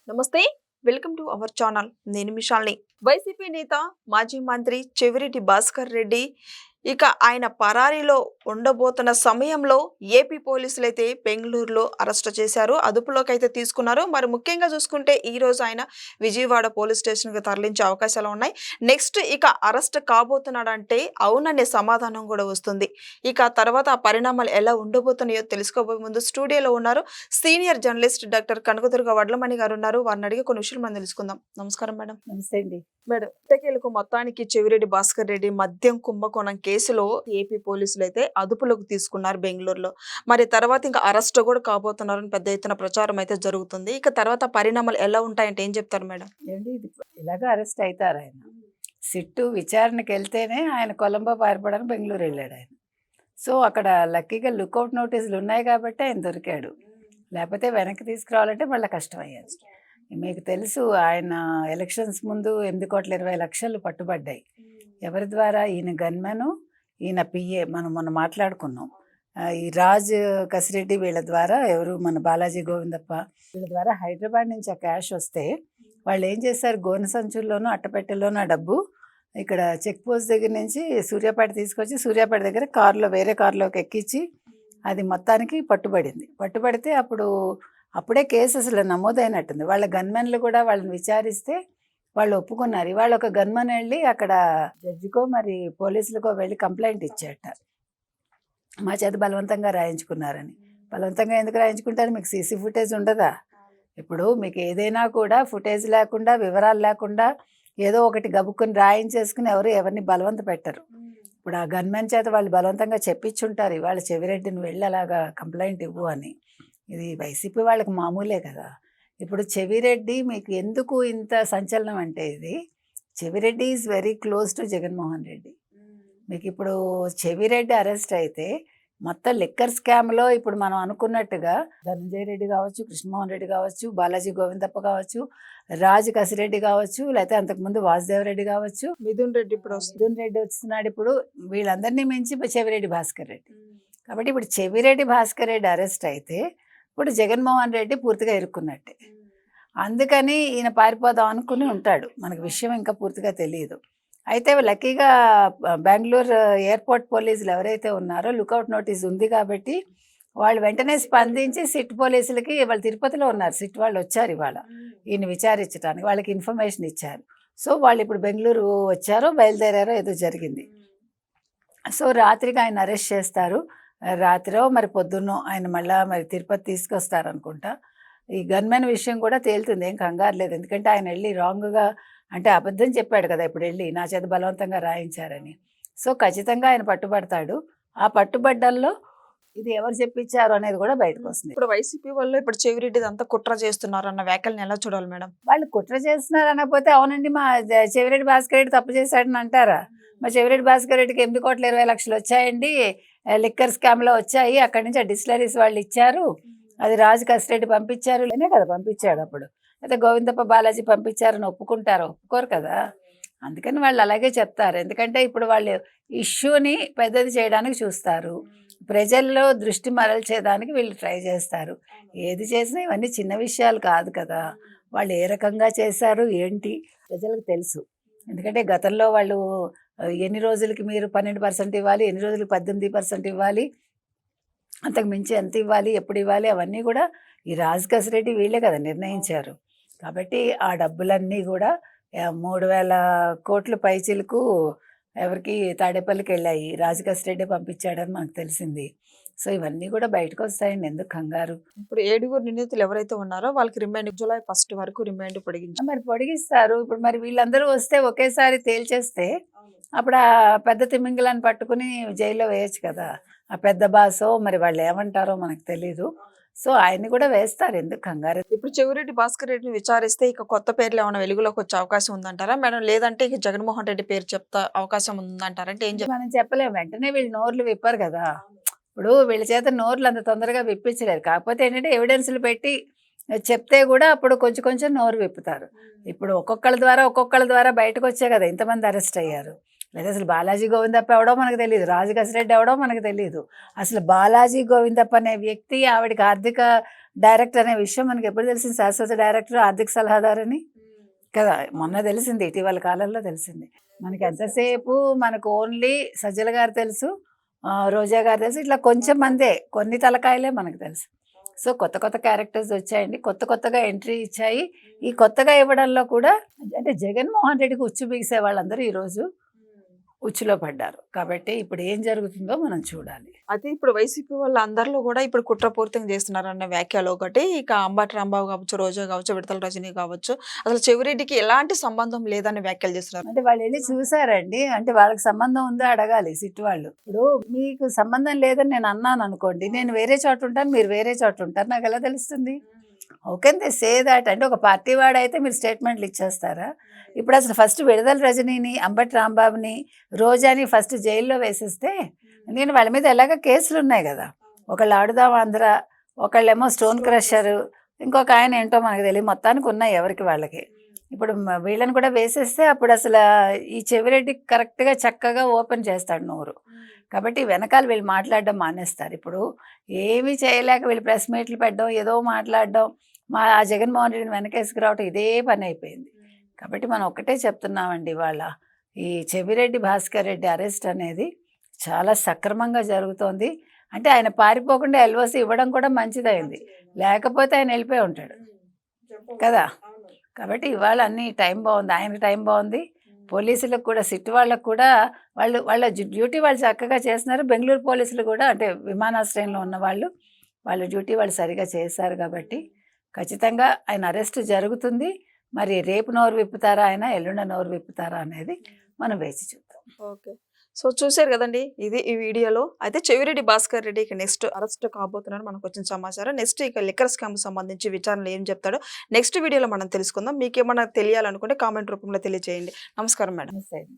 నమస్తే. Welcome to our channel. నేను మిషాల్ని. YCP నేత మాజీ మంత్రి చెవిరెడ్డి భాస్కర్ రెడ్డి ఆయన పరారీలో ఉండబోతున్న సమయంలో ఏపీ పోలీసులైతే బెంగళూరులో అరెస్ట్ చేశారు. అదుపులోకి తీసుకున్నారు. మరి ముఖ్యంగా చూసుకుంటే ఈ రోజు ఆయన విజయవాడ పోలీస్ స్టేషన్‌కి తరలించే అవకాశాలు ఉన్నాయి. నెక్స్ట్ అరెస్ట్ కాబోతున్నాడంటే అవుననే సమాధానం కూడా వస్తుంది. తర్వాత ఆ పరిణామాలు ఎలా ఉండబోతున్నాయో తెలుసుకోబోయే ముందు స్టూడియోలో ఉన్నారు senior journalist doctor Kanakadurga Vadlamani గారు ఉన్నారు. వారిని అడిగి కొన్ని విషయాలు మనం తెలుసుకుందాం. నమస్కారం మేడం. నమస్తే అండి. మేడం, ఎట్టకేలకు మొత్తానికి చెవిరెడ్డి భాస్కర్ రెడ్డి మద్యం కుంభకోణం కేసులో ఏపీ పోలీసులు అయితే అదుపులోకి తీసుకున్నారు బెంగళూరులో. మరి తర్వాత అరెస్ట్ కూడా కాబోతున్నారని పెద్ద ఎత్తున ప్రచారం అయితే జరుగుతుంది. తర్వాత పరిణామాలు ఎలా ఉంటాయంటే ఏం చెప్తారు మేడం? ఏంటి ఇది ఇలాగ అరెస్ట్ అవుతారు ఆయన. సిట్టు విచారణకి వెళ్తేనే ఆయన కొలంబో పారిపోవడానికి బెంగళూరు వెళ్ళాడు ఆయన. సో అక్కడ లక్కీగా లుకౌట్ నోటీసులు ఉన్నాయి కాబట్టి ఆయన దొరికాడు. లేకపోతే వెనక్కి తీసుకురావాలంటే మళ్ళీ కష్టమయ్యేది. మీకు తెలుసు ఆయన ఎలక్షన్స్ ముందు 8,20,00,000 పట్టుబడ్డాయి. ఎవరి ద్వారా? ఈయన గన్మెను, ఈయన పిఏ, మనం మొన్న మాట్లాడుకున్నాం. ఈ రాజ్ కసిరెడ్డి వీళ్ళ ద్వారా, ఎవరు మన బాలాజీ గోవిందప్ప వీళ్ళ ద్వారా హైదరాబాద్ నుంచి ఆ క్యాష్ వస్తే వాళ్ళు ఏం చేశారు, గోనె సంచుల్లోనూ అట్టపెట్టెల్లోనూ ఆ డబ్బు ఇక్కడ చెక్ పోస్ట్ దగ్గర నుంచి సూర్యాపేట తీసుకొచ్చి సూర్యాపేట దగ్గర వేరే కారులోకి ఎక్కించి అది మొత్తానికి పట్టుబడితే అప్పుడే కేసు అసలు నమోదైనట్టుంది. వాళ్ళ గన్మెన్లు కూడా వాళ్ళని విచారిస్తే వాళ్ళు ఒప్పుకున్నారు. ఇవాళ ఒక గన్మెన్ వెళ్ళి అక్కడ జడ్జికో మరి పోలీసులకో వెళ్ళి కంప్లైంట్ ఇచ్చాట, మా చేత బలవంతంగా రాయించుకున్నారని. బలవంతంగా ఎందుకు రాయించుకుంటారు? మీకు సీసీ ఫుటేజ్ ఉండదా? ఇప్పుడు మీకు ఏదైనా కూడా ఫుటేజ్ లేకుండా, వివరాలు లేకుండా ఏదో ఒకటి గబుక్కుని రాయించేసుకుని ఎవరిని బలవంత పెట్టరు. ఇప్పుడు ఆ గన్మెన్ చేత వాళ్ళు బలవంతంగా చెప్పించుంటారు, ఇవాళ చెవిరెడ్డిని వెళ్ళి అలాగా కంప్లైంట్ ఇవ్వు అని. ఇది వైసీపీ వాళ్ళకి మామూలే కదా. ఇప్పుడు చెవిరెడ్డి మీకు ఎందుకు ఇంత సంచలనం అంటే, ఇది Chevireddy is very close to Jaganmohan Reddy. మీకు ఇప్పుడు చెవిరెడ్డి అరెస్ట్ అయితే మొత్తం లిక్కర్ స్కామ్లో ఇప్పుడు మనం అనుకున్నట్టుగా ధనంజయ రెడ్డి కావచ్చు, కృష్ణమోహన్ రెడ్డి కావచ్చు, బాలాజీ గోవిందప్ప కావచ్చు, రాజ్ కసిరెడ్డి కావచ్చు, లేకపోతే అంతకుముందు వాసుదేవరెడ్డి కావచ్చు, మిథున్ రెడ్డి వస్తున్నాడు. ఇప్పుడు వీళ్ళందరినీ మించి చెవిరెడ్డి భాస్కర్ రెడ్డి. కాబట్టి ఇప్పుడు చెవిరెడ్డి భాస్కర్ రెడ్డి అరెస్ట్ అయితే ఇప్పుడు జగన్మోహన్ రెడ్డి పూర్తిగా ఇరుక్కున్నట్టే. అందుకని ఈయన పారిపోదాం అనుకుని ఉంటాడు. మనకు విషయం ఇంకా పూర్తిగా తెలియదు. అయితే లక్కీగా బెంగళూరు ఎయిర్పోర్ట్ పోలీసులు ఎవరైతే ఉన్నారో లుకౌట్ నోటీస్ ఉంది కాబట్టి వాళ్ళు వెంటనే స్పందించి సిట్ పోలీసులకి, వాళ్ళు తిరుపతిలో ఉన్నారు, సిట్ వాళ్ళు వచ్చారు ఇవాళ ఈయన విచారించడానికి, వాళ్ళకి ఇన్ఫర్మేషన్ ఇచ్చారు. సో వాళ్ళు ఇప్పుడు బెంగళూరు వచ్చారో బయలుదేరారో ఏదో జరిగింది. సో రాత్రికి ఆయన అరెస్ట్ చేస్తారు. రాత్రో మరి పొద్దున్నో ఆయన మళ్ళీ మరి తిరుపతి తీసుకొస్తారనుకుంటా. ఈ గన్మెన్ విషయం కూడా తేలుతుంది, ఏం కంగారు లేదు. ఎందుకంటే ఆయన వెళ్ళి రాంగ్గా అంటే అబద్ధం చెప్పాడు కదా ఇప్పుడు వెళ్ళి, నా చేత బలవంతంగా రాయించారని. సో ఖచ్చితంగా ఆయన పట్టుబడతాడు. ఆ పట్టుబడ్డల్లో ఇది ఎవరు చెప్పించారు అనేది కూడా బయటకు వస్తుంది. ఇప్పుడు వైసీపీ వాళ్ళు ఇప్పుడు చెవిరెడ్డి అంతా కుట్ర చేస్తున్నారు అన్న వ్యాఖ్యలను ఎలా చూడాలి మేడం? వాళ్ళు కుట్ర చేస్తున్నారు అనకపోతే, అవునండి మా చెవిరెడ్డి భాస్కర్ రెడ్డి తప్పు చేశాడని అంటారా? మా చెవిరెడ్డి భాస్కర్ రెడ్డికి 8,20,00,000 వచ్చాయండి, లిక్కర్ స్కామ్లో వచ్చాయి, అక్కడి నుంచి ఆ డిస్టిలరీస్ వాళ్ళు ఇచ్చారు, అది రాజు కసిరెడ్డి పంపించారు లేనే కదా పంపించాడు. అప్పుడు అయితే గోవిందప్ప బాలాజీ పంపించారని ఒప్పుకోరు కదా. అందుకని వాళ్ళు అలాగే చెప్తారు. ఎందుకంటే ఇప్పుడు వాళ్ళు ఇష్యూని పెద్దది చేయడానికి చూస్తారు, ప్రజల్లో దృష్టి మరల్చేదానికి వీళ్ళు ట్రై చేస్తారు. ఏది చేసినా ఇవన్నీ చిన్న విషయాలు కాదు కదా. వాళ్ళు ఏ రకంగా చేశారు ఏంటి ప్రజలకు తెలుసు. ఎందుకంటే గతంలో వాళ్ళు ఎన్ని రోజులకి మీరు 12% ఇవ్వాలి, ఎన్ని రోజులకి 18% ఇవ్వాలి, అంతకు మించి ఎంత ఇవ్వాలి, ఎప్పుడు ఇవ్వాలి, అవన్నీ కూడా ఈ రాజ్ కసిరెడ్డి వీళ్ళే కదా నిర్ణయించారు. కాబట్టి ఆ డబ్బులన్నీ కూడా 3,000 కోట్ల పైచిలకు ఎవరికి తాడేపల్లికి వెళ్ళాయి, రాజ్ కసిరెడ్డి పంపించాడని మనకు తెలిసింది. సో ఇవన్నీ కూడా బయటకు వస్తాయండి, ఎందుకు కంగారు. ఇప్పుడు 7 నిందితులు ఎవరైతే ఉన్నారో వాళ్ళకి రిమాండ్ జూలై 1 వరకు రిమాండ్ పొడిగించారు. మరి పొడిగిస్తారు. ఇప్పుడు మరి వీళ్ళందరూ వస్తే ఒకేసారి తేల్చేస్తే అప్పుడు ఆ పెద్ద తిమింగలాన్ని పట్టుకుని జైల్లో వేయచ్చు కదా. ఆ పెద్ద బాసో మరి వాళ్ళు ఏమంటారో మనకు తెలీదు. సో ఆయన్ని కూడా వేస్తారు, ఎందుకు కంగారు. ఇప్పుడు చెవిరెడ్డి భాస్కర్ రెడ్డిని విచారిస్తే కొత్త పేర్లు ఏమైనా వెలుగులోకి వచ్చే అవకాశం ఉందంటారా మేడం? లేదంటే జగన్మోహన్ రెడ్డి పేరు చెప్తా అవకాశం ఉందంటారా? అంటే మనం చెప్పలేము, వెంటనే వీళ్ళు నోర్లు విప్పారు కదా. ఇప్పుడు వీళ్ళ చేత నోర్లు అంత తొందరగా విప్పించలేరు. కాకపోతే ఏంటంటే ఎవిడెన్స్లు పెట్టి చెప్తే కూడా అప్పుడు కొంచెం కొంచెం నోరు విప్పుతారు. ఇప్పుడు ఒక్కొక్కళ్ళ ద్వారా బయటకు వచ్చే కదా ఇంతమంది అరెస్ట్ అయ్యారు. లేదా అసలు బాలాజీ గోవిందప్ప ఎవడో మనకు తెలియదు, రాజు కసిరెడ్డి ఎవడో మనకు తెలియదు. అసలు బాలాజీ గోవిందప్ప అనే వ్యక్తి ఆవిడకి ఆర్థిక డైరెక్టర్ అనే విషయం మనకి ఎప్పుడు తెలిసింది? శాశ్వత డైరెక్టర్, ఆర్థిక సలహాదారని కదా, మొన్న తెలిసింది, ఇటీవల కాలంలో తెలిసింది. మనకి ఎంతసేపు మనకు ఓన్లీ సజ్జల గారు తెలుసు, రోజా గారు తెలుసు, ఇట్లా కొంచెం మందే, కొన్ని తలకాయలే మనకు తెలుసు. సో కొత్త కొత్త క్యారెక్టర్స్ వచ్చాయండి, కొత్త కొత్తగా ఎంట్రీ ఇచ్చాయి. ఈ కొత్తగా ఇవ్వడంలో కూడా అంటే జగన్మోహన్ రెడ్డికి ఉచ్చు బిగిసే వాళ్ళందరూ ఈరోజు ఉచ్చులో పడ్డారు. కాబట్టి ఇప్పుడు ఏం జరుగుతుందో మనం చూడాలి. అయితే ఇప్పుడు వైసీపీ వాళ్ళ అందరిలో కూడా ఇప్పుడు కుట్రపూరితంగా చేస్తున్నారన్న వ్యాఖ్యలు ఒకటి, ఇక అంబటి రాంబాబు కావచ్చు, రోజా కావచ్చు, విడతల రజనీ కావచ్చు, అసలు చెవిరెడ్డికి ఎలాంటి సంబంధం లేదని వ్యాఖ్యలు చేస్తున్నారు. అంటే వాళ్ళు వెళ్ళి చూసారండి, అంటే వాళ్ళకి సంబంధం ఉందా అడగాలి సిట్ వాళ్ళు. ఇప్పుడు మీకు సంబంధం లేదని నేను అన్నాను అనుకోండి, నేను వేరే చోట ఉంటాను, మీరు వేరే చోట ఉంటారు, నాకు ఎలా తెలుస్తుంది? Okay they say that. అంటే ఒక పార్టీ వాడైతే మీరు స్టేట్మెంట్లు ఇచ్చేస్తారా? ఇప్పుడు అసలు ఫస్ట్ విడుదల రజనీని, అంబటి రాంబాబుని, రోజాని ఫస్ట్ జైల్లో వేసేస్తే నేను వాళ్ళ మీద ఎలాగ కేసులు ఉన్నాయి కదా, ఒకళ్ళు ఆడుదాం ఆంధ్ర, ఒకళ్ళేమో స్టోన్ క్రషర్, ఇంకొక ఆయన ఏంటో మనకు తెలియదు, మొత్తానికి ఉన్నాయి ఎవరికి వాళ్ళకి. ఇప్పుడు వీళ్ళని కూడా వేసేస్తే అప్పుడు అసలు ఈ చెవిరెడ్డి కరెక్ట్గా చక్కగా ఓపెన్ చేస్తాడు నోరు. కాబట్టి వెనకాల వీళ్ళు మాట్లాడడం మానేస్తారు. ఇప్పుడు ఏమీ చేయలేక వీళ్ళు ప్రెస్ మీట్లు పెట్టడం, ఏదో మాట్లాడడం, ఆ జగన్మోహన్ రెడ్డిని వెనకేసుకురావటం, ఇదే పని అయిపోయింది. కాబట్టి మనం ఒకటే చెప్తున్నామండి, ఇవాళ ఈ చెవిరెడ్డి భాస్కర్ రెడ్డి అరెస్ట్ అనేది చాలా సక్రమంగా జరుగుతోంది. అంటే ఆయన పారిపోకుండా ఎల్ఓసి ఇవ్వడం కూడా మంచిదైంది, లేకపోతే ఆయన వెళ్ళిపోయి ఉంటాడు కదా. కాబట్టి ఇవాళ అన్ని టైం బాగుంది, ఆయనకి టైం బాగుంది, పోలీసులకు కూడా, సిట్ వాళ్ళకు కూడా వాళ్ళ డ్యూటీ వాళ్ళు చక్కగా చేస్తున్నారు. బెంగళూరు పోలీసులు కూడా, అంటే విమానాశ్రయంలో ఉన్న వాళ్ళు, వాళ్ళ డ్యూటీ వాళ్ళు సరిగా చేశారు. కాబట్టి ఖచ్చితంగా ఆయన అరెస్ట్ జరుగుతుంది. మరి రేపు నోరు విప్పుతారా ఆయన, ఎల్లుండ నోరు విప్పుతారా అనేది మనం వేచి చూద్దాం. ఓకే, సో చూశారు కదండి, ఇది ఈ వీడియోలో. అయితే చెవిరెడ్డి భాస్కర్ రెడ్డి ఇక నెక్స్ట్ అరెస్ట్ కాబోతున్నారు మనకు వచ్చిన సమాచారం. నెక్స్ట్ ఇక లిక్కర్ స్కామ్ సంబంధించి విచారణలు ఏం చెప్తాడో నెక్స్ట్ వీడియోలో మనం తెలుసుకుందాం. మీకు ఏమన్నా తెలియాలనుకుంటే కామెంట్ రూపంలో తెలియజేయండి. నమస్కారం మేడం. నమస్తే అండి.